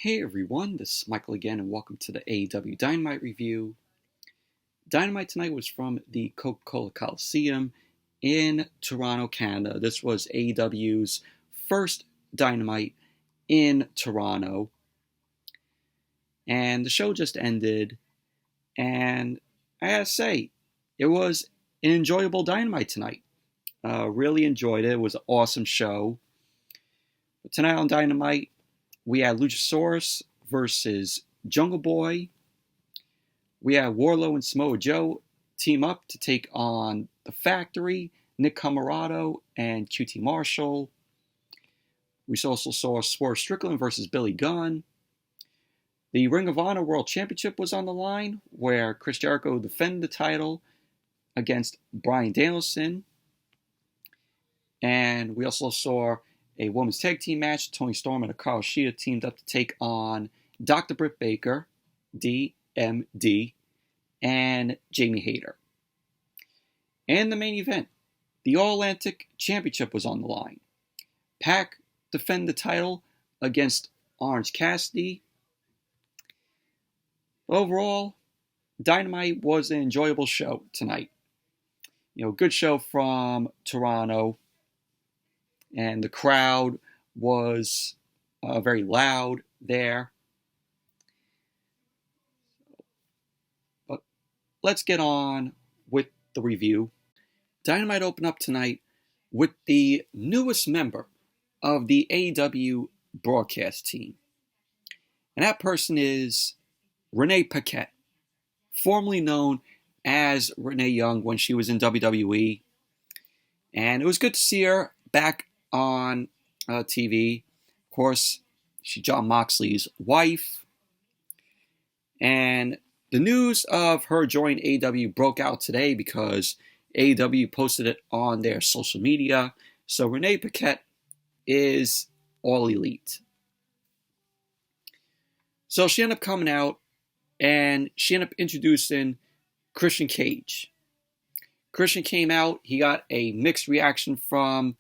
Hey everyone, this is Michael again, and welcome to the AEW Dynamite review. Dynamite tonight was from the Coca-Cola Coliseum in Toronto, Canada. This was AEW's first Dynamite in Toronto. And the show just ended, and I gotta say, it was an enjoyable Dynamite tonight. Really enjoyed it. It was an awesome show. But tonight on Dynamite, we had Luchasaurus versus Jungle Boy. We had Warlow and Samoa Joe team up to take on The Factory, Nick Comorato, and QT Marshall. We also saw Swerve Strickland versus Billy Gunn. The Ring of Honor World Championship was on the line, where Chris Jericho defended the title against Bryan Danielson. And we also saw a women's tag team match. Toni Storm and Hikaru Shida teamed up to take on Dr. Britt Baker, DMD, and Jamie Hayter. And the main event, the All-Atlantic Championship was on the line. Pac defended the title against Orange Cassidy. Overall, Dynamite was an enjoyable show tonight. Good show from Toronto. And the crowd was very loud there. But let's get on with the review. Dynamite opened up tonight with the newest member of the AEW broadcast team. And that person is Renee Paquette, formerly known as Renee Young when she was in WWE. And it was good to see her back on TV. Of course, she's John Moxley's wife. And the news of her joining AEW broke out today because AEW posted it on their social media. So Renee Paquette is All Elite. So she ended up coming out and she ended up introducing Christian Cage. Christian came out. He got a mixed reaction from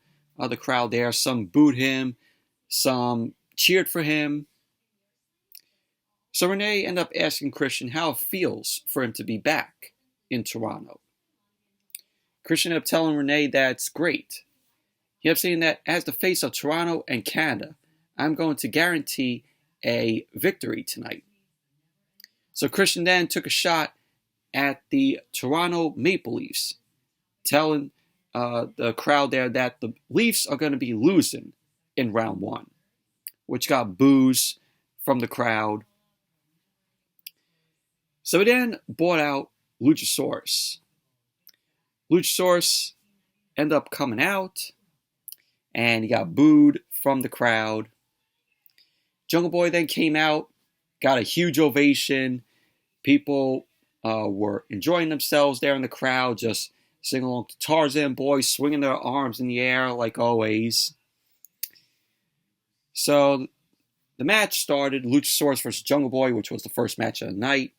the crowd there. Some booed him, some cheered for him. So Renee ended up asking Christian how it feels for him to be back in Toronto. Christian ended up telling Renee that's great. He ended up saying that as the face of Toronto and Canada, I'm going to guarantee a victory tonight. So Christian then took a shot at the Toronto Maple Leafs, telling the crowd there that the Leafs are going to be losing in round one, which got boos from the crowd. So he then brought out Luchasaurus. Luchasaurus ended up coming out, and he got booed from the crowd. Jungle Boy then came out, got a huge ovation. People were enjoying themselves there in the crowd, just singing along to Tarzan Boy, swinging their arms in the air like always. So the match started, Luchasaurus versus Jungle Boy, which was the first match of the night.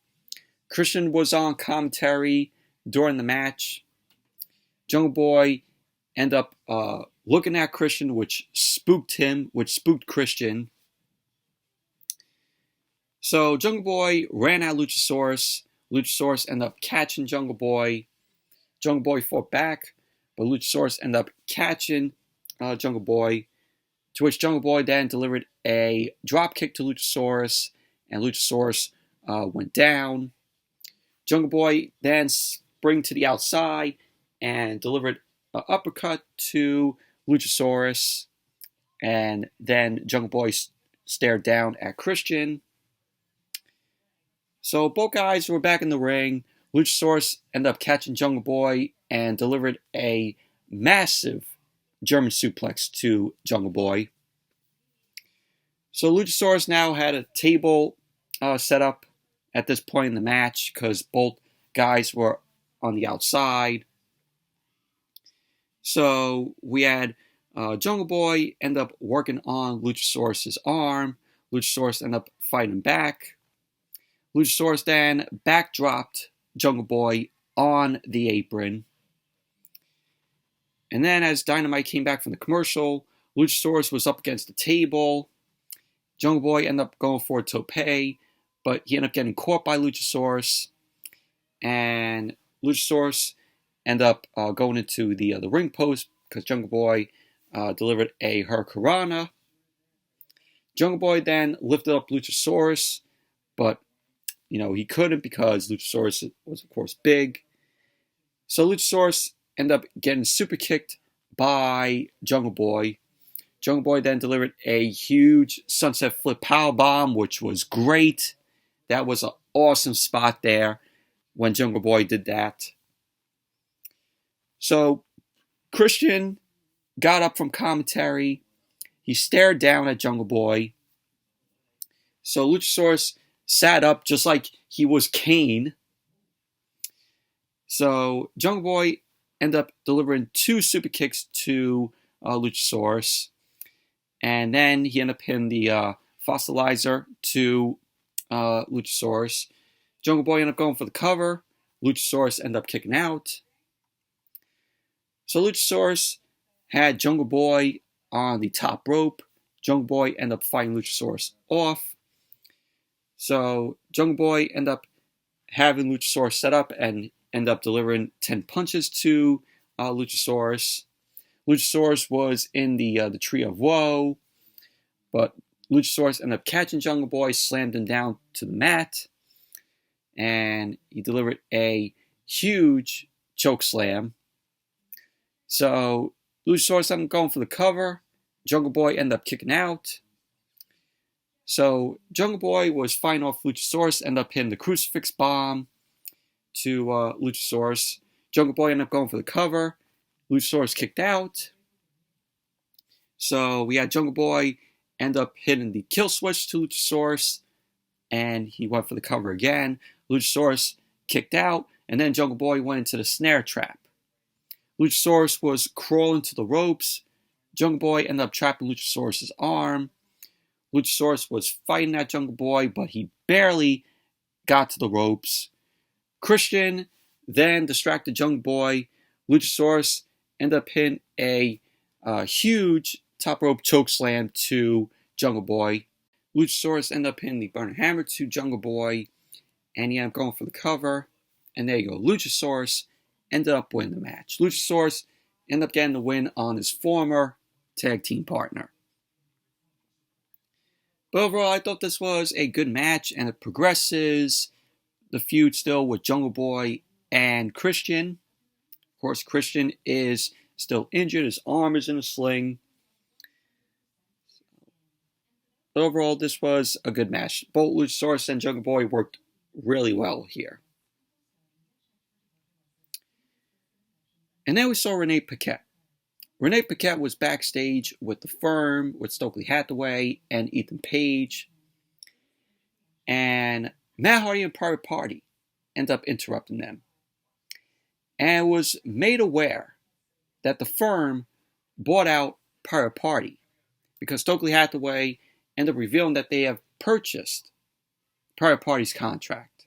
Christian was on commentary during the match. Jungle Boy ended up looking at Christian, which spooked Christian. So Jungle Boy ran at Luchasaurus. Luchasaurus ended up catching Jungle Boy. Jungle Boy fought back, but Luchasaurus ended up catching Jungle Boy, to which Jungle Boy then delivered a drop kick to Luchasaurus, and Luchasaurus went down. Jungle Boy then sprang to the outside and delivered an uppercut to Luchasaurus, and then Jungle Boy stared down at Christian. So both guys were back in the ring. Luchasaurus ended up catching Jungle Boy and delivered a massive German suplex to Jungle Boy. So Luchasaurus now had a table set up at this point in the match because both guys were on the outside. So we had Jungle Boy end up working on Luchasaurus' arm. Luchasaurus ended up fighting back. Luchasaurus then backdropped Jungle Boy on the apron. And then as Dynamite came back from the commercial, Luchasaurus was up against the table Jungle Boy ended up going for a tope, but he ended up getting caught by Luchasaurus, and Luchasaurus ended up going into the ring post because Jungle Boy delivered a Hurricanrana. Jungle Boy then lifted up Luchasaurus, but he couldn't because Luchasaurus was, of course, big. So Luchasaurus ended up getting super kicked by Jungle Boy. Jungle Boy then delivered a huge sunset flip powerbomb, which was great. That was an awesome spot there when Jungle Boy did that. So Christian got up from commentary. He stared down at Jungle Boy. So Luchasaurus sat up just like he was Kane. So Jungle Boy ended up delivering 2 super kicks to Luchasaurus. And then he ended up hitting the fossilizer to Luchasaurus. Jungle Boy ended up going for the cover. Luchasaurus ended up kicking out. So Luchasaurus had Jungle Boy on the top rope. Jungle Boy ended up fighting Luchasaurus off. So Jungle Boy ended up having Luchasaurus set up and ended up delivering 10 punches to Luchasaurus. Luchasaurus was in the Tree of Woe, but Luchasaurus ended up catching Jungle Boy, slammed him down to the mat, and he delivered a huge choke slam. So Luchasaurus ended up going for the cover. Jungle Boy ended up kicking out. So Jungle Boy was fighting off Luchasaurus, ended up hitting the crucifix bomb to Luchasaurus. Jungle Boy ended up going for the cover. Luchasaurus kicked out. So we had Jungle Boy end up hitting the kill switch to Luchasaurus, and he went for the cover again. Luchasaurus kicked out, and then Jungle Boy went into the snare trap. Luchasaurus was crawling to the ropes. Jungle Boy ended up trapping Luchasaurus' arm. Luchasaurus was fighting that Jungle Boy, but he barely got to the ropes. Christian then distracted Jungle Boy. Luchasaurus ended up hitting a huge top rope choke slam to Jungle Boy. Luchasaurus ended up hitting the Burning Hammer to Jungle Boy, and he ended up going for the cover. And there you go. Luchasaurus ended up winning the match. Luchasaurus ended up getting the win on his former tag team partner. But overall, I thought this was a good match, and it progresses the feud still with Jungle Boy and Christian. Of course, Christian is still injured. His arm is in a sling. But overall, this was a good match. Both Luchasaurus and Jungle Boy worked really well here. And then we saw Renee Paquette. Renee Paquette was backstage with The Firm, with Stokely Hathaway and Ethan Page. And Matt Hardy and Private Party ended up interrupting them. And was made aware that The Firm bought out Private Party because Stokely Hathaway ended up revealing that they have purchased Private Party's contract.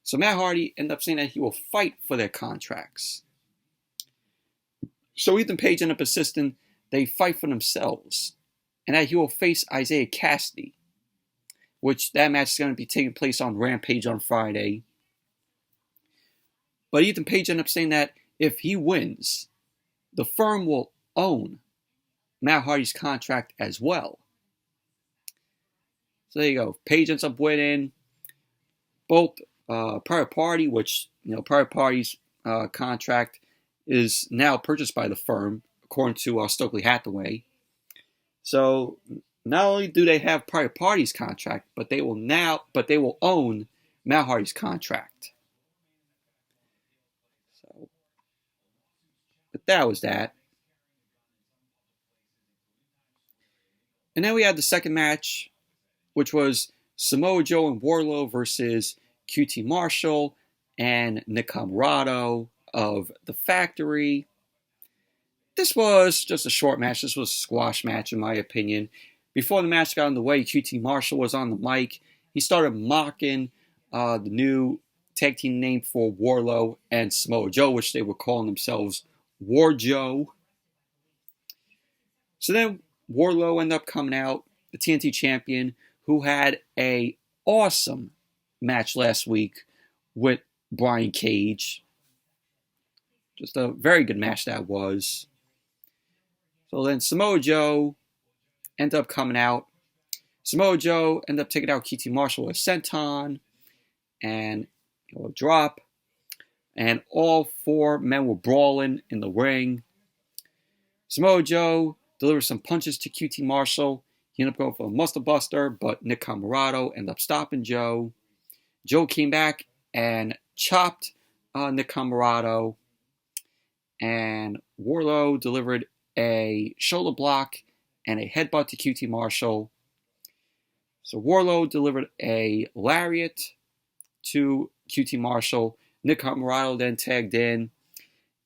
So Matt Hardy ended up saying that he will fight for their contracts. So Ethan Page ended up insisting they fight for themselves and that he will face Isaiah Cassidy, which that match is going to be taking place on Rampage on Friday. But Ethan Page ended up saying that if he wins, The Firm will own Matt Hardy's contract as well. So there you go. Page ends up winning. Both Private Party, which, Private Party's contract is now purchased by The Firm, according to Stokely Hathaway. So not only do they have Private Party's contract, but they will own Matt Hardy's contract. So, but that was that. And then we had the second match, which was Samoa Joe and Warlow versus QT Marshall and Nick Comorato of The Factory. This was just a short match. This was a squash match, in my opinion. Before the match got underway, QT Marshall was on the mic. He started mocking the new tag team name for Warlow and Samoa Joe, which they were calling themselves War Joe. So then Warlow ended up coming out. the TNT champion, who had a awesome match last week with Brian Cage. Just a very good match that was. So then Samoa Joe ended up coming out. Samoa Joe ended up taking out QT Marshall with a senton and a drop. And all four men were brawling in the ring. Samoa Joe delivered some punches to QT Marshall. He ended up going for a muscle buster, but Nick Comorato ended up stopping Joe. Joe came back and chopped Nick Comorato. And Warlow delivered a shoulder block and a headbutt to QT Marshall. So Warlow delivered a lariat to QT Marshall. Nick Comorato then tagged in.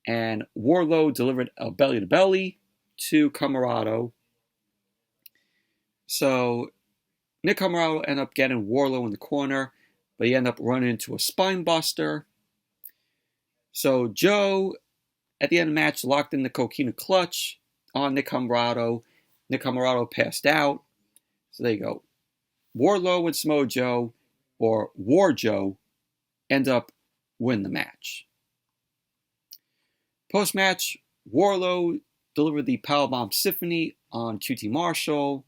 And Warlow delivered a belly-to-belly to Comorato. So Nick Comorato ended up getting Warlow in the corner, but he ended up running into a spine buster. So Joe, at the end of the match, locked in the coquina clutch on Nick Comorato. Nick Comorato passed out. So there you go. Warlow and Samoa Joe, or War Joe, end up winning the match. Post-match, Warlow delivered the Powerbomb Symphony on QT Marshall,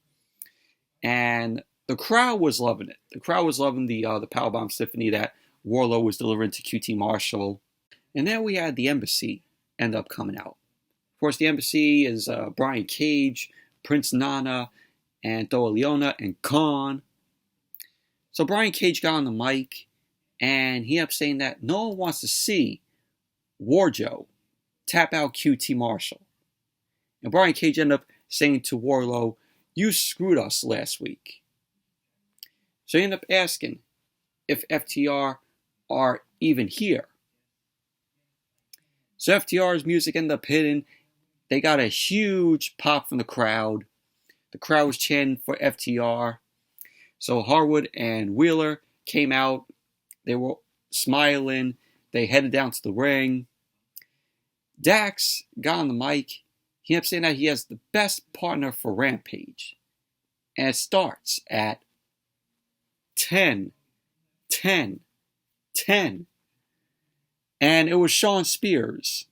and the crowd was loving it. The crowd was loving the Powerbomb Symphony that Warlow was delivering to QT Marshall. And then we had the Embassy end up coming out. Of course, the Embassy is Brian Cage, Prince Nana, and Toa Leona, and Khan. So Brian Cage got on the mic, and he ended up saying that no one wants to see War Joe tap out QT Marshall. And Brian Cage ended up saying to Warlow, "You screwed us last week." So he ended up asking if FTR are even here. So FTR's music ended up hitting. They got a huge pop from the crowd. The crowd was chanting for FTR. So Harwood and Wheeler came out. They were smiling. They headed down to the ring. Dax got on the mic. He ended up saying that he has the best partner for Rampage. And it starts at 10, 10, 10. And it was Shawn Spears.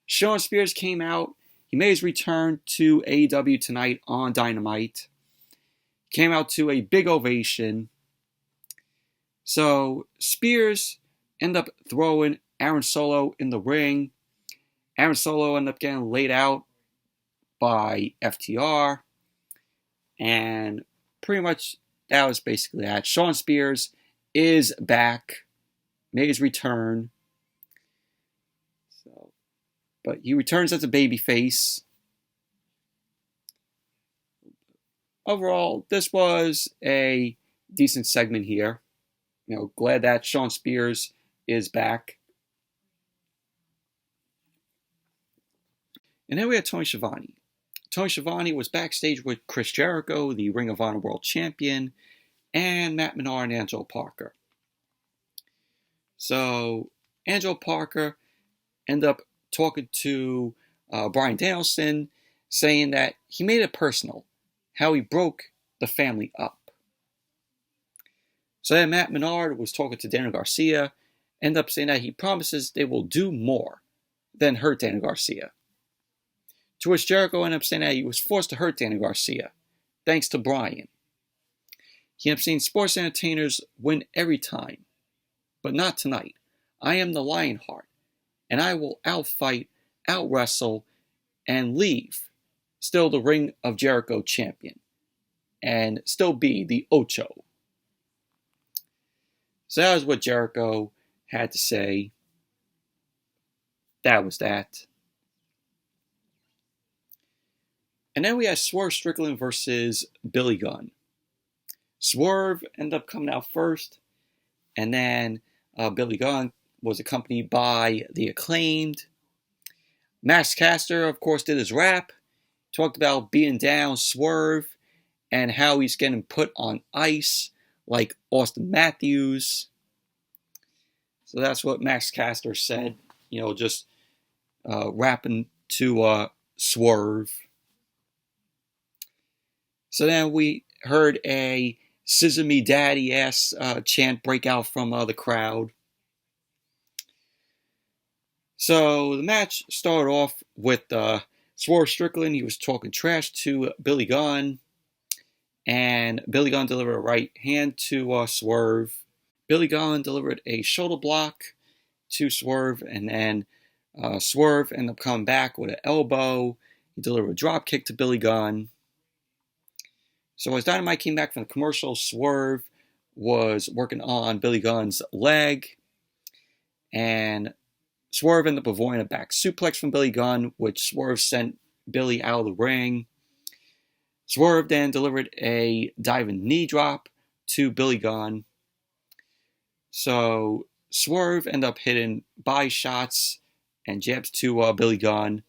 Shawn Spears came out. He made his return to AEW tonight on Dynamite. Came out to a big ovation. So Spears ended up throwing Aaron Solo in the ring. Aaron Solo ended up getting laid out by FTR. And pretty much that was basically that. Shawn Spears is back. Made his return. But he returns as a babyface. Overall, this was a decent segment here. Glad that Shawn Spears is back. And then we had Tony Schiavone. Tony Schiavone was backstage with Chris Jericho, the Ring of Honor World Champion, and Matt Menard and Angelo Parker. So, Angelo Parker ended up talking to Bryan Danielson, saying that he made it personal, how he broke the family up. So then Matt Menard was talking to Daniel Garcia, ended up saying that he promises they will do more than hurt Daniel Garcia. To which Jericho ended up saying that he was forced to hurt Daniel Garcia, thanks to Bryan. He ended up saying sports entertainers win every time, but not tonight. I am the Lionheart, and I will outfight, outwrestle, and leave still the Ring of Jericho champion, and still be the Ocho. So that was what Jericho had to say. That was that. And then we had Swerve Strickland versus Billy Gunn. Swerve ended up coming out first, and then Billy Gunn was accompanied by the Acclaimed. Max Caster, of course, did his rap, talked about being down Swerve and how he's getting put on ice like Austin Matthews. So that's what Max Caster said, just rapping to Swerve. So then we heard a "Scissor Me Daddy" ass chant break out from the crowd. So the match started off with Swerve Strickland. He was talking trash to Billy Gunn, and Billy Gunn delivered a right hand to Swerve. Billy Gunn delivered a shoulder block to Swerve, and then Swerve ended up coming back with an elbow. He delivered a drop kick to Billy Gunn. So as Dynamite came back from the commercial, Swerve was working on Billy Gunn's leg, and Swerve ended up avoiding a back suplex from Billy Gunn, which Swerve sent Billy out of the ring. Swerve then delivered a diving knee drop to Billy Gunn. So Swerve ended up hitting body shots and jabs to Billy Gunn.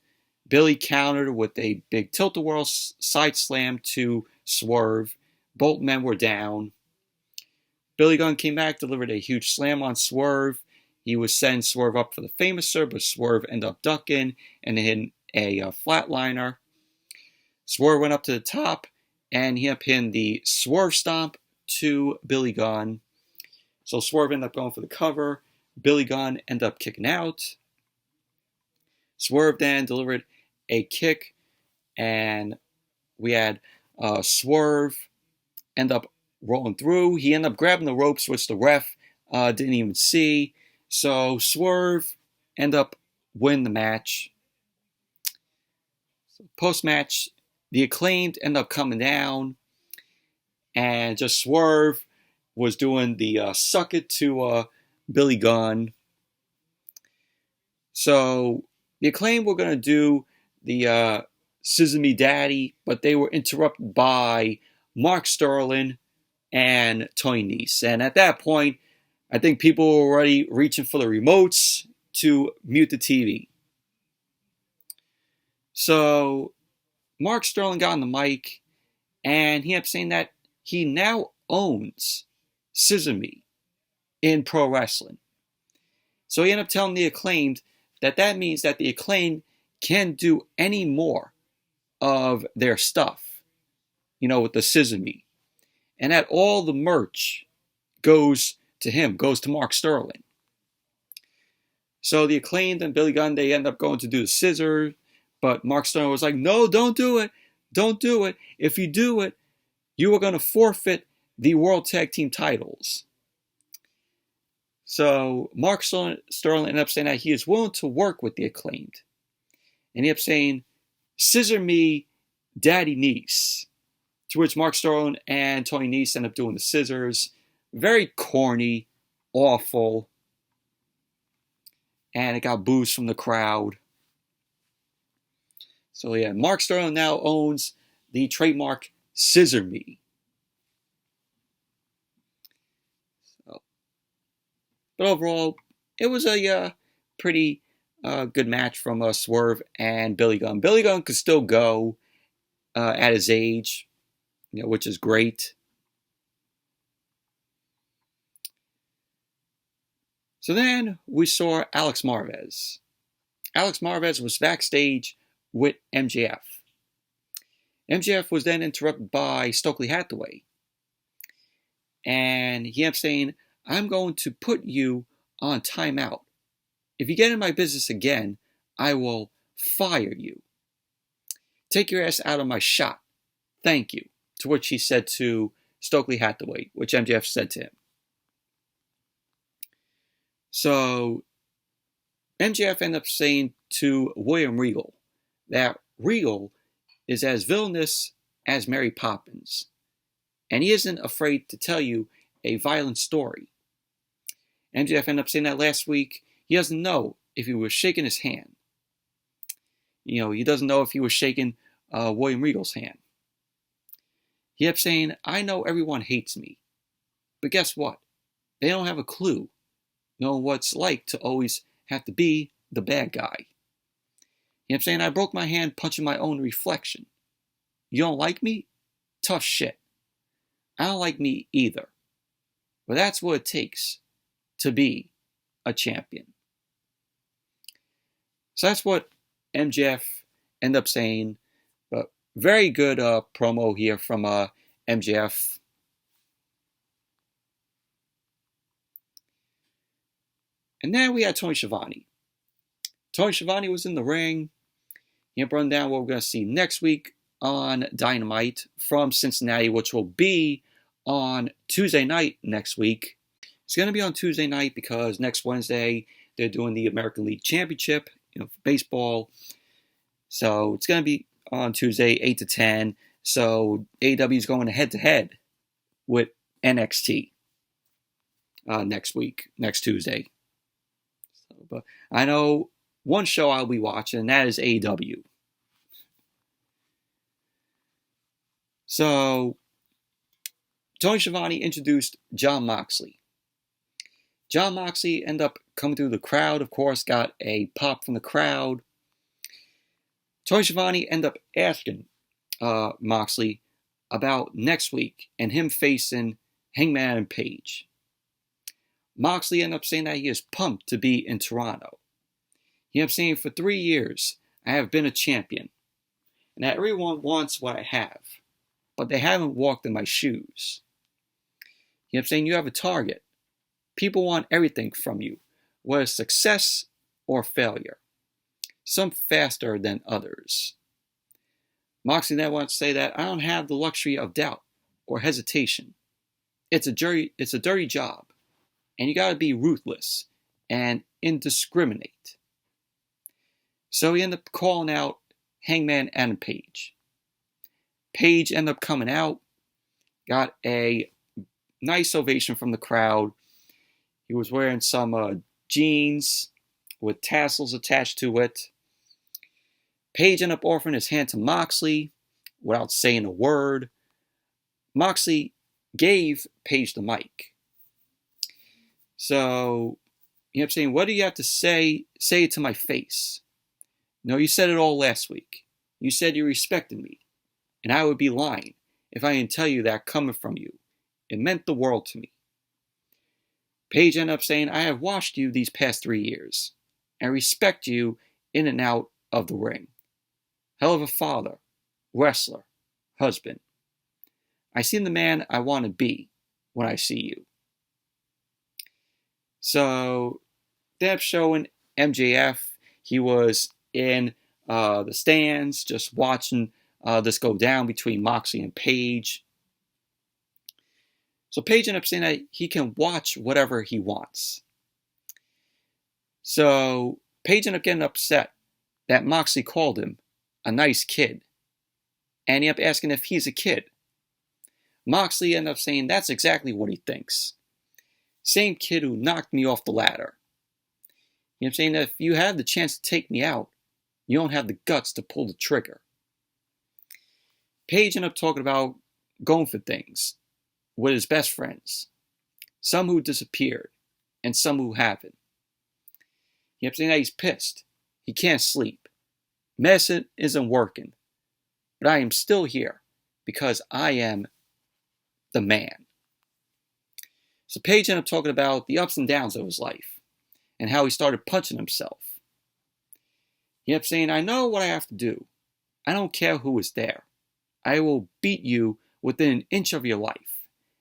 Billy countered with a big tilt-a-whirl side slam to Swerve. Both men were down. Billy Gunn came back, delivered a huge slam on Swerve. He was setting Swerve up for the Famouser, but Swerve ended up ducking and hitting a flatliner. Swerve went up to the top, and he ended up hitting the Swerve Stomp to Billy Gunn. So Swerve ended up going for the cover. Billy Gunn ended up kicking out. Swerve then delivered a kick, and we had Swerve end up rolling through. He ended up grabbing the ropes, which the ref didn't even see. So Swerve ended up winning the match. So post-match, the Acclaimed ended up coming down, and just Swerve was doing the suck it to Billy Gunn. So the Acclaimed were going to do the Scissor Me Daddy, but they were interrupted by Mark Sterling and Toni Nese. And at that point, I think people were already reaching for the remotes to mute the TV. So Mark Sterling got on the mic, and he ended up saying that he now owns Scissor Me in pro wrestling. So he ended up telling the Acclaimed that means that the Acclaimed can't do any more of their stuff, with the Scissor Me. And that all the merch goes to him, goes to Mark Sterling. So the Acclaimed and Billy Gunn, they end up going to do the scissor, but Mark Sterling was like, no, don't do it. Don't do it. If you do it, you are going to forfeit the World Tag Team titles. So Mark Sterling ended up saying that he is willing to work with the Acclaimed. And he ended up saying, Scissor Me, Daddy Nese. To which Mark Sterling and Toni Nese ended up doing the scissors. Very corny, awful. And it got boos from the crowd. So yeah, Mark Sterling now owns the trademark Scissor Me. But overall, it was a pretty good match from Swerve and Billy Gunn. Billy Gunn could still go at his age, which is great. So then we saw Alex Marvez. Alex Marvez was backstage with MJF. MJF was then interrupted by Stokely Hathaway. And he ended up saying, I'm going to put you on timeout. If you get in my business again, I will fire you. Take your ass out of my shot. Thank you. To which he said to Stokely Hathaway, which MJF said to him. So MJF ended up saying to William Regal that Regal is as villainous as Mary Poppins, and he isn't afraid to tell you a violent story. MJF ended up saying that last week. He doesn't know if he was shaking his hand. He doesn't know if he was shaking William Regal's hand. He ended up saying, I know everyone hates me, but guess what? They don't have a clue. What it's like to always have to be the bad guy. He ended up saying, I broke my hand punching my own reflection. You don't like me? Tough shit. I don't like me either. But that's what it takes to be a champion. So that's what MJF ended up saying. But very good promo here from MJF. And then we had Tony Schiavone. Tony Schiavone was in the ring. He run down what we're going to see next week on Dynamite from Cincinnati, which will be on Tuesday night next week. It's going to be on Tuesday night because next Wednesday they're doing the American League Championship, for baseball. So it's going to be on Tuesday, 8 to 10. So AEW is going head-to-head with NXT next week, next Tuesday. But I know one show I'll be watching, and that is AEW. So, Tony Schiavone introduced Jon Moxley. Jon Moxley ended up coming through the crowd, of course, got a pop from the crowd. Tony Schiavone ended up asking Moxley about next week and him facing Hangman and Page. Moxley ended up saying that he is pumped to be in Toronto. He ended up saying, for 3 years, I have been a champion, and that everyone wants what I have, but they haven't walked in my shoes. He ended up saying, you have a target. People want everything from you, whether success or failure. Some faster than others. Moxley then wants to say that I don't have the luxury of doubt or hesitation. It's a dirty job, and you got to be ruthless and indiscriminate. So he ended up calling out Hangman and Page. Page ended up coming out, got a nice ovation from the crowd. He was wearing some jeans with tassels attached to it. Page ended up offering his hand to Moxley without saying a word. Moxley gave Page the mic. So he ended up saying, what do you have to say? Say it to my face. No, you said it all last week. You said you respected me, and I would be lying if I didn't tell you that coming from you. It meant the world to me. Page ended up saying, I have watched you these past 3 years, and respect you in and out of the ring. Hell of a father, wrestler, husband. I see the man I want to be when I see you. So, they're showing MJF. He was in the stands, just watching this go down between Moxley and Page. So Page ended up saying that he can watch whatever he wants. So Page ended up getting upset that Moxley called him a nice kid. And he ended up asking if he's a kid. Moxley ended up saying that's exactly what he thinks. Same kid who knocked me off the ladder. He ended up saying that if you have the chance to take me out, you don't have the guts to pull the trigger. Page ended up talking about going for things with his best friends. Some who disappeared, and some who haven't. He ended up saying that he's pissed. He can't sleep. Medicine isn't working. But I am still here because I am the man. So Page ended up talking about the ups and downs of his life and how he started punching himself. He ended up saying, I know what I have to do. I don't care who is there. I will beat you within an inch of your life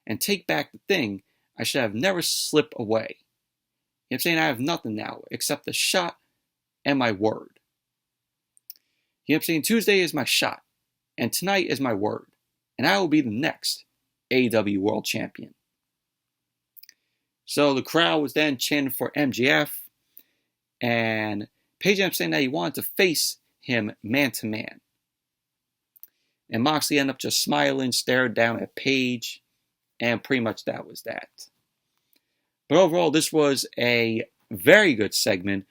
and take back the thing I should have never slipped away. He ended up saying, I have nothing now except the shot and my word. He ended up saying, Tuesday is my shot and tonight is my word, and I will be the next AEW World Champion. So the crowd was then chanting for MJF, and Page ended up saying that he wanted to face him man to man. And Moxley ended up just smiling, stared down at Page, and pretty much that was that. But overall, this was a very good segment,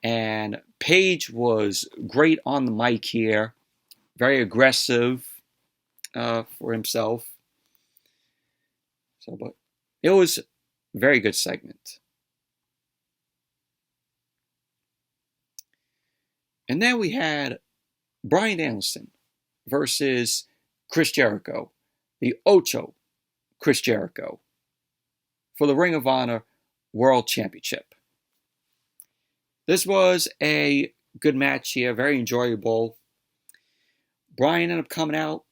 and Page was great on the mic here, very aggressive for himself. So, but it was a very good segment. And then we had Bryan Danielson versus Chris Jericho, the Ocho Chris Jericho, for the Ring of Honor World Championship. This was a good match here, very enjoyable. Bryan ended up coming out.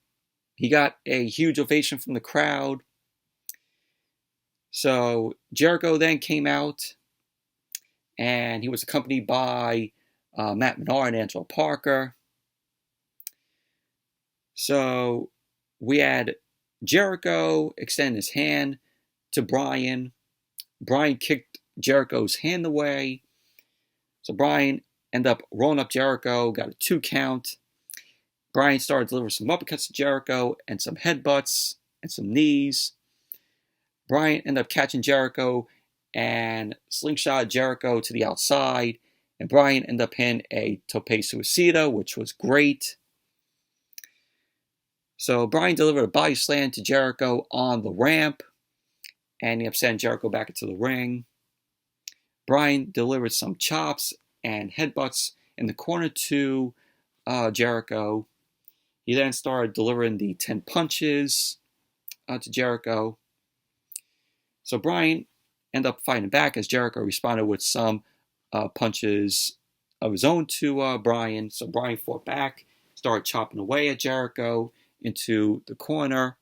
He got a huge ovation from the crowd. So Jericho then came out, and he was accompanied by Matt Menard and Angelo Parker. So we had Jericho extend his hand to Bryan. Bryan kicked Jericho's hand away. So Bryan ended up rolling up Jericho, got a 2 count. Bryan started delivering some uppercuts to Jericho and some headbutts and some knees. Bryan ended up catching Jericho and slingshot Jericho to the outside. And Bryan ended up hitting a tope suicida, which was great. So Bryan delivered a body slam to Jericho on the ramp, and he sent Jericho back into the ring. Bryan delivered some chops and headbutts in the corner to Jericho. He then started delivering the 10 punches to Jericho. So Bryan ended up fighting back as Jericho responded with some punches of his own to Bryan. So Bryan fought back, started chopping away at Jericho into the corner.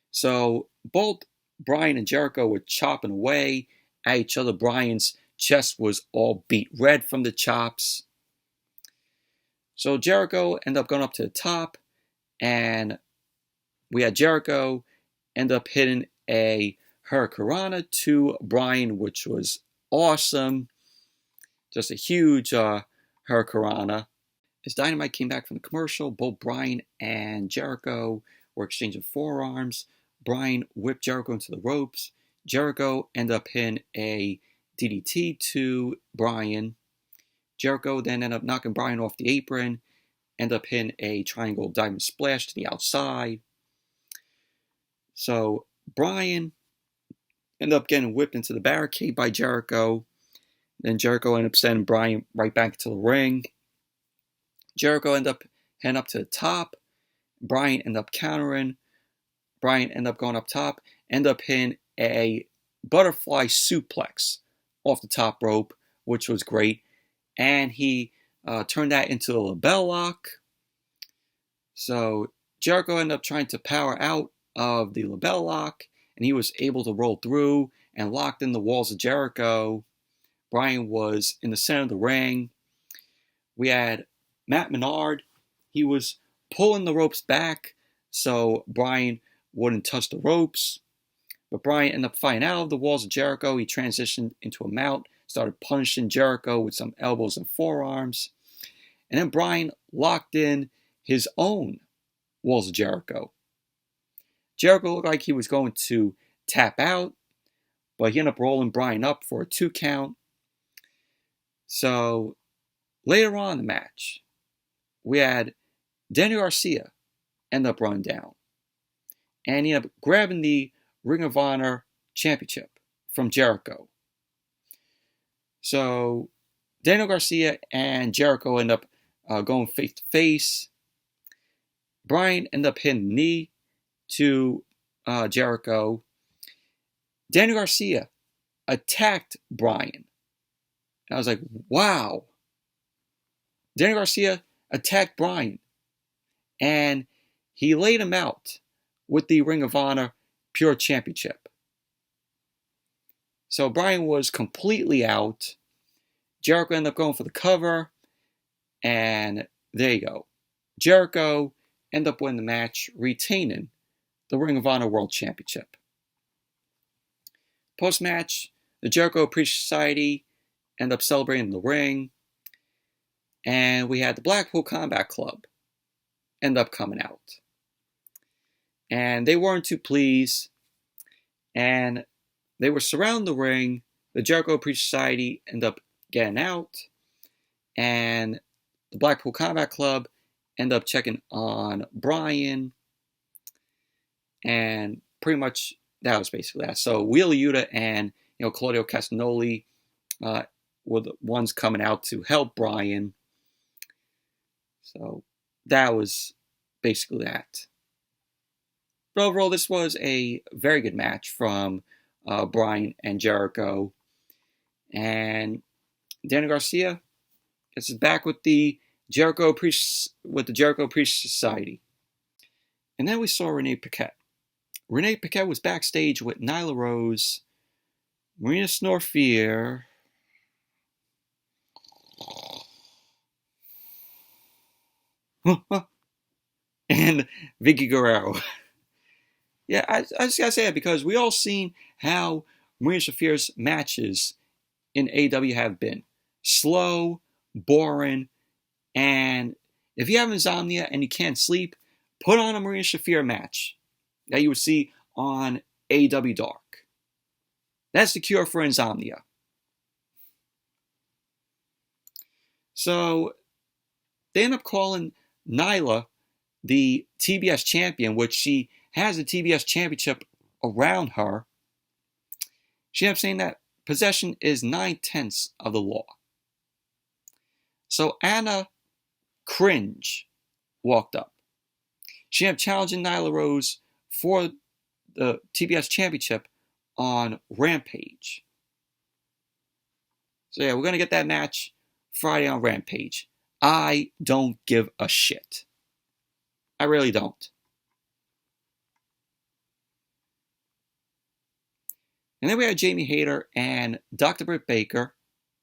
So both Bryan and Jericho were chopping away at each other. Bryan's chest was all beat red from the chops. So Jericho ended up going up to the top, and we had Jericho end up hitting a Hurricanrana to Bryan, which was awesome. Just a huge Hurricanrana. As Dynamite came back from the commercial, both Bryan and Jericho were exchanging forearms. Bryan whipped Jericho into the ropes. Jericho ended up hitting a DDT to Bryan. Jericho then ended up knocking Bryan off the apron, ended up hitting a triangle diamond splash to the outside. So Bryan ended up getting whipped into the barricade by Jericho. Then Jericho ended up sending Bryan right back into the ring. Jericho ended up heading up to the top. Bryan ended up countering. Bryan ended up going up top. Ended up hitting a butterfly suplex off the top rope, which was great. And he turned that into a label lock. So Jericho ended up trying to power out of the label lock, and he was able to roll through and locked in the walls of Jericho. Bryan was in the center of the ring. We had Matt Menard. He was pulling the ropes back so Bryan wouldn't touch the ropes. But Bryan ended up fighting out of the walls of Jericho. He transitioned into a mount, started punishing Jericho with some elbows and forearms. And then Bryan locked in his own walls of Jericho. Jericho looked like he was going to tap out, but he ended up rolling Bryan up for a 2 count. So later on in the match, we had Daniel Garcia end up running down. And he ended up grabbing the Ring of Honor Championship from Jericho. So Daniel Garcia and Jericho end up going face to face. Bryan ended up hitting the knee to Jericho. Daniel Garcia attacked Bryan. And I was like, wow. Daniel Garcia attacked Bryan. And he laid him out with the Ring of Honor Pure Championship. So Bryan was completely out. Jericho ended up going for the cover. And there you go. Jericho ended up winning the match, retaining the Ring of Honor World Championship. Post-match, the Jericho Appreciation Society ended up celebrating the ring. And we had the Blackpool Combat Club end up coming out. And they weren't too pleased. And they were surrounding the ring. The Jericho Appreciation Society ended up getting out. And the Blackpool Combat Club ended up checking on Bryan. And pretty much that was basically that. So Wheeler Yuta and Claudio Castagnoli were the ones coming out to help Bryan. So that was basically that. But overall, this was a very good match from Bryan and Jericho. And Daniel Garcia is back with the Jericho Appreciation Society. And then we saw Renee Paquette. Renee Paquette was backstage with Nyla Rose, Marina Snorfear, and Vicky Guerrero. Yeah, I just gotta say that because we all seen how Marina Shafir's matches in AEW have been. Slow, boring, and if you have insomnia and you can't sleep, put on a Marina Shafir match that you would see on AEW Dark. That's the cure for insomnia. So they end up calling Nyla the TBS champion, which she has a TBS championship around her. She ended up saying that possession is 9/10 of the law. So Anna Cringe walked up. She ended up challenging Nyla Rose for the TBS championship on Rampage. So yeah, we're going to get that match Friday on Rampage. I don't give a shit. I really don't. And then we had Jamie Hayter and Dr. Britt Baker,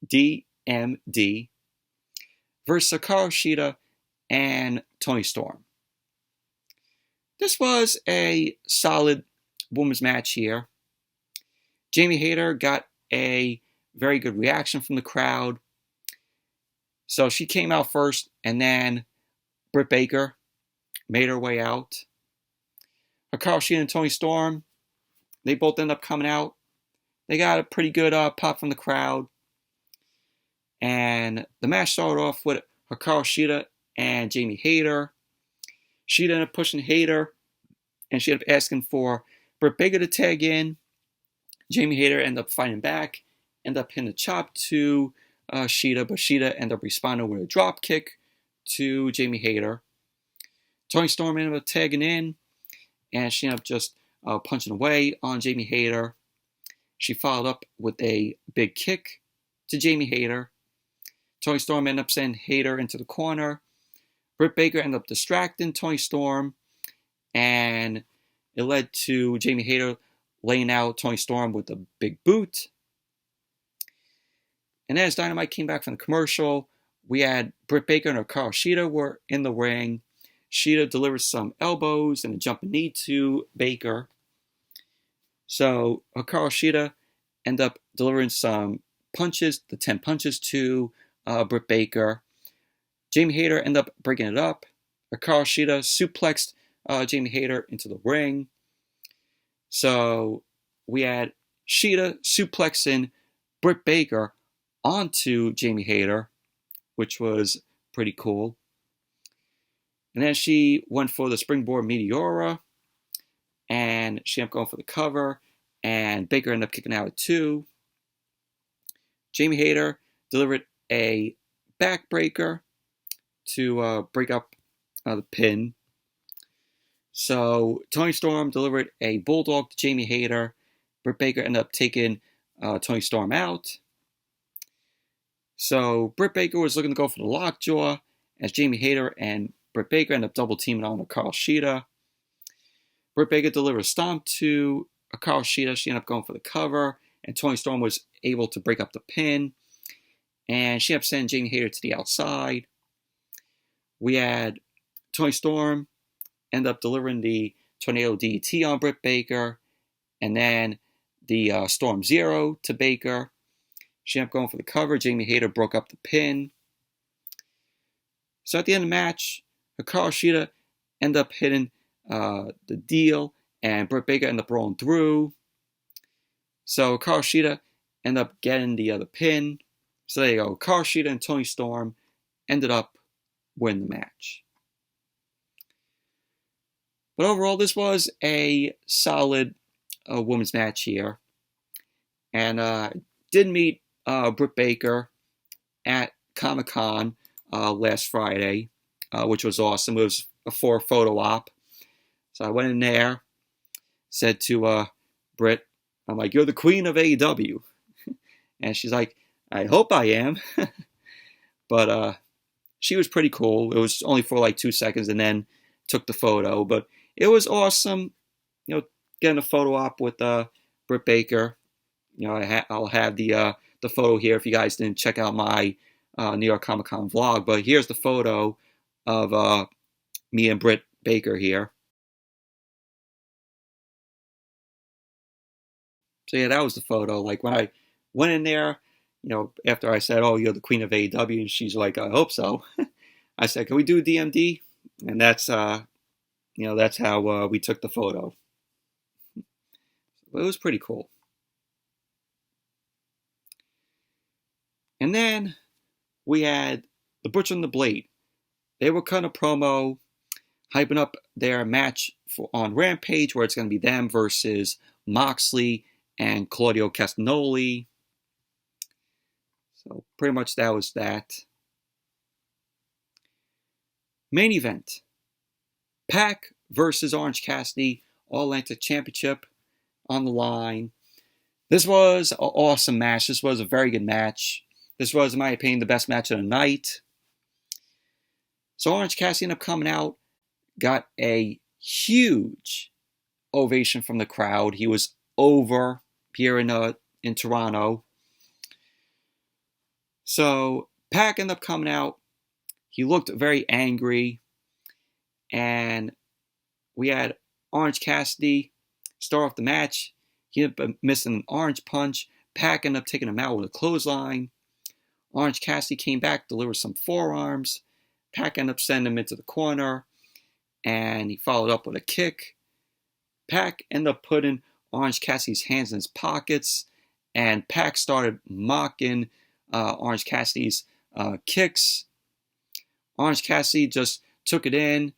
DMD, versus Hikaru Shida and Toni Storm. This was a solid women's match here. Jamie Hayter got a very good reaction from the crowd. So she came out first, and then Britt Baker made her way out. Hikaru Shida and Toni Storm, they both ended up coming out. They got a pretty good pop from the crowd. And the match started off with Hikaru Shida and Jamie Hayter. Shida ended up pushing Hayter, and she ended up asking for Britt Baker to tag in. Jamie Hayter ended up fighting back, ended up hitting a chop to Shida, but Shida ended up responding with a drop kick to Jamie Hayter. Toni Storm ended up tagging in, and she ended up just punching away on Jamie Hayter. She followed up with a big kick to Jamie Hayter. Toni Storm ended up sending Hayter into the corner. Britt Baker ended up distracting Toni Storm, and it led to Jamie Hayter laying out Toni Storm with a big boot. And then as Dynamite came back from the commercial, we had Britt Baker and Hikaru Shida were in the ring. Shida delivered some elbows and a jumping knee to Baker. So Hikaru Shida ended up delivering some punches, the 10 punches to Britt Baker. Jamie Hayter ended up breaking it up. Hikaru Shida suplexed Jamie Hayter into the ring. So we had Shida suplexing Britt Baker onto Jamie Hayter, which was pretty cool. And then she went for the springboard Meteora, and she ended up going for the cover, and Baker ended up kicking out at 2. Jamie Hayter delivered a backbreaker to break up the pin. So Toni Storm delivered a bulldog to Jamie Hayter. Britt Baker ended up taking Toni Storm out. So Britt Baker was looking to go for the lockjaw as Jamie Hayter and Britt Baker ended up double teaming on Hikaru Shida. Britt Baker delivered a stomp to Hikaru Shida. She ended up going for the cover, and Toni Storm was able to break up the pin. And she ended up sending Jamie Hayter to the outside. We had Toni Storm end up delivering the Tornado DDT on Britt Baker, and then the Storm Zero to Baker. She ended up going for the cover. Jamie Hayter broke up the pin. So at the end of the match, Hikaru Shida ended up hitting the deal, and Britt Baker ended up rolling through. So Hikaru Shida ended up getting the other pin. So there you go. Hikaru Shida and Toni Storm ended up winning the match. But overall, this was a solid women's match here. And did meet Britt Baker at Comic-Con last Friday, which was awesome. It was for a photo op. So I went in there, said to Britt, I'm like, you're the queen of AEW. And she's like, I hope I am. But she was pretty cool. It was only for like 2 seconds and then took the photo. But it was awesome, getting a photo op with Britt Baker. I'll have the photo here if you guys didn't check out my New York Comic Con vlog. But here's the photo of me and Britt Baker here. So yeah, that was the photo. Like when I went in there, after I said, "Oh, you're the queen of AEW," and she's like, "I hope so." I said, "Can we do DMD?" And that's that's how we took the photo. It was pretty cool. And then we had the Butcher and the Blade. They were cutting a promo, hyping up their match on Rampage, where it's going to be them versus Moxley and Claudio Castagnoli. So pretty much that was that. Main event. Pac versus Orange Cassidy, All-Atlantic Championship on the line. This was an awesome match. This was a very good match. This was, in my opinion, the best match of the night. So Orange Cassidy ended up coming out, got a huge ovation from the crowd. He was over here in Toronto. So Pac ended up coming out. He looked very angry. And we had Orange Cassidy start off the match. He ended up missing an orange punch. Pac ended up taking him out with a clothesline. Orange Cassidy came back, delivered some forearms. Pac ended up sending him into the corner. And he followed up with a kick. Pac ended up putting Orange Cassidy's hands in his pockets. And Pac started mocking Orange Cassidy's kicks. Orange Cassidy just took it in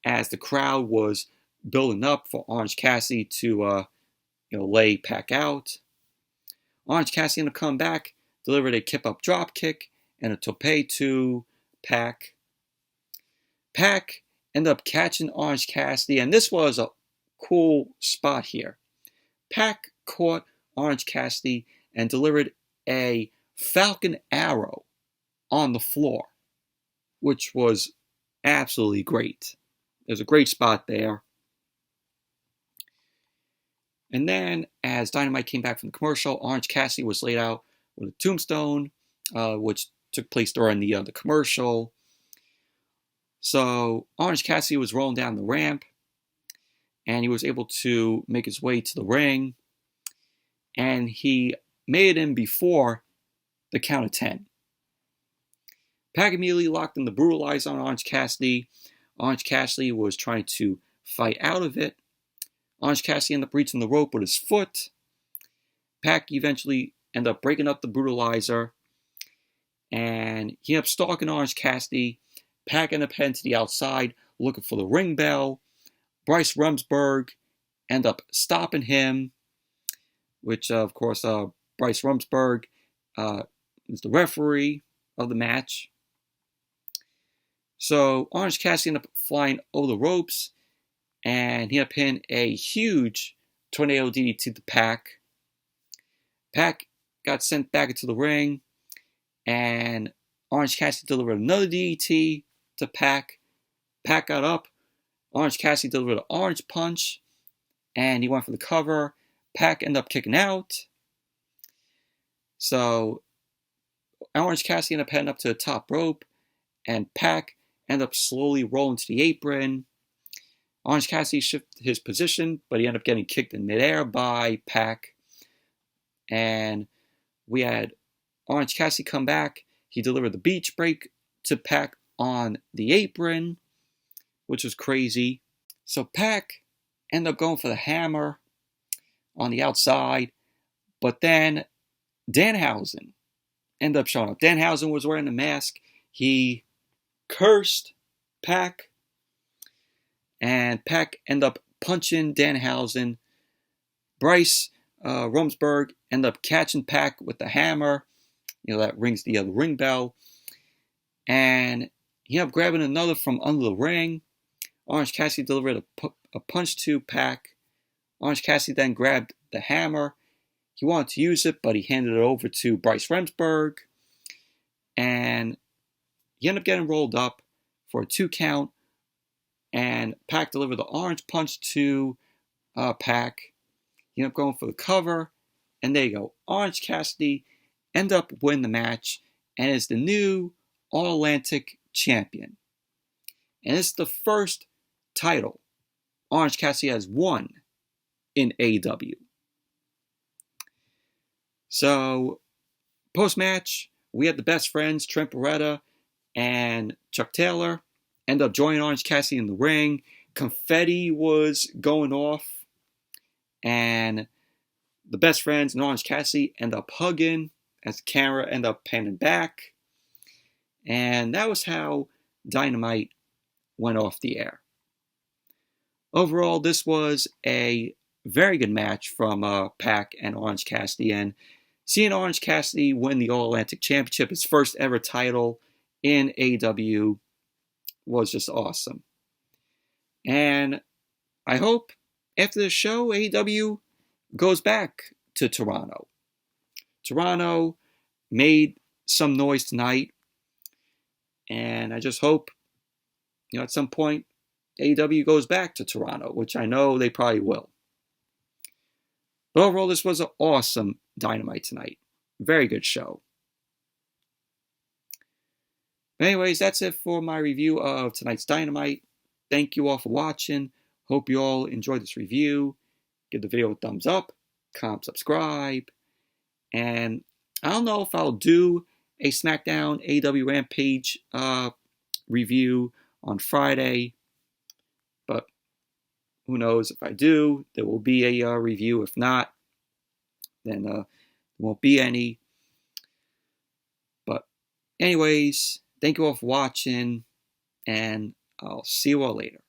as the crowd was building up for Orange Cassidy to lay Pac out. Orange Cassidy ended up coming back, delivered a kip-up drop kick and a tope to Pac. Pac ended up catching Orange Cassidy, and this was a cool spot here. Pac caught Orange Cassidy and delivered a Falcon Arrow on the floor, which was absolutely great. There's a great spot there. And then, as Dynamite came back from the commercial, Orange Cassidy was laid out with a tombstone, which took place during the commercial. So, Orange Cassidy was rolling down the ramp, and he was able to make his way to the ring, and he made it in before the count of 10. Pac immediately locked in the brutalizer on Orange Cassidy. Orange Cassidy was trying to fight out of it. Orange Cassidy ended up reaching the rope with his foot. Pac eventually ended up breaking up the brutalizer. And he ended up stalking Orange Cassidy. Pac ended up heading to the outside looking for the ring bell. Bryce Rumsberg ended up stopping him. Which, of course, Bryce Rumsberg is the referee of the match. So Orange Cassidy ended up flying over the ropes, and he ended up hitting a huge tornado DDT to Pac. Pac got sent back into the ring, and Orange Cassidy delivered another DDT to Pac. Pac got up. Orange Cassidy delivered an orange punch, and he went for the cover. Pac ended up kicking out. So Orange Cassidy ended up heading up to the top rope, and Pac ended up slowly rolling to the apron. Orange Cassidy shifted his position, but he ended up getting kicked in midair by Pac. And we had Orange Cassidy come back. He delivered the beach break to Pac on the apron, which was crazy. So Pac ended up going for the hammer on the outside, but then Danhausen ended up showing up. Danhausen was wearing a mask. He cursed Pac, and Pac ended up punching Danhausen. Bryce Rumsberg ended up catching Pac with the hammer, that rings the ring bell, and he ended up grabbing another from under the ring. Orange Cassidy delivered a punch to Pac. Orange Cassidy then grabbed the hammer. He wanted to use it, but he handed it over to Bryce Rumsberg, and he ended up getting rolled up for a 2 count. and Pac delivered the orange punch to Pac. He ended up going for the cover, and there you go. Orange Cassidy ended up winning the match and is the new All-Atlantic champion. And it's the first title Orange Cassidy has won in AEW. So, post-match, we had the best friends, Trent Beretta and Chuck Taylor, end up joining Orange Cassidy in the ring. Confetti was going off, and the best friends and Orange Cassidy end up hugging as the camera end up panning back. And that was how Dynamite went off the air. Overall, this was a very good match from Pac and Orange Cassidy, and seeing Orange Cassidy win the All-Atlantic Championship, his first ever title in AEW, was just awesome. And I hope after the show, AEW goes back to Toronto. Toronto made some noise tonight, and I just hope, at some point, AEW goes back to Toronto, which I know they probably will. But overall, this was an awesome Dynamite tonight. Very good show. But anyways, that's it for my review of tonight's Dynamite. Thank you all for watching. Hope you all enjoyed this review. Give the video a thumbs up, comment, subscribe. And I don't know if I'll do a SmackDown AEW Rampage review on Friday. But who knows? If I do, there will be a review. If not, then there won't be any. But anyways, thank you all for watching, and I'll see you all later.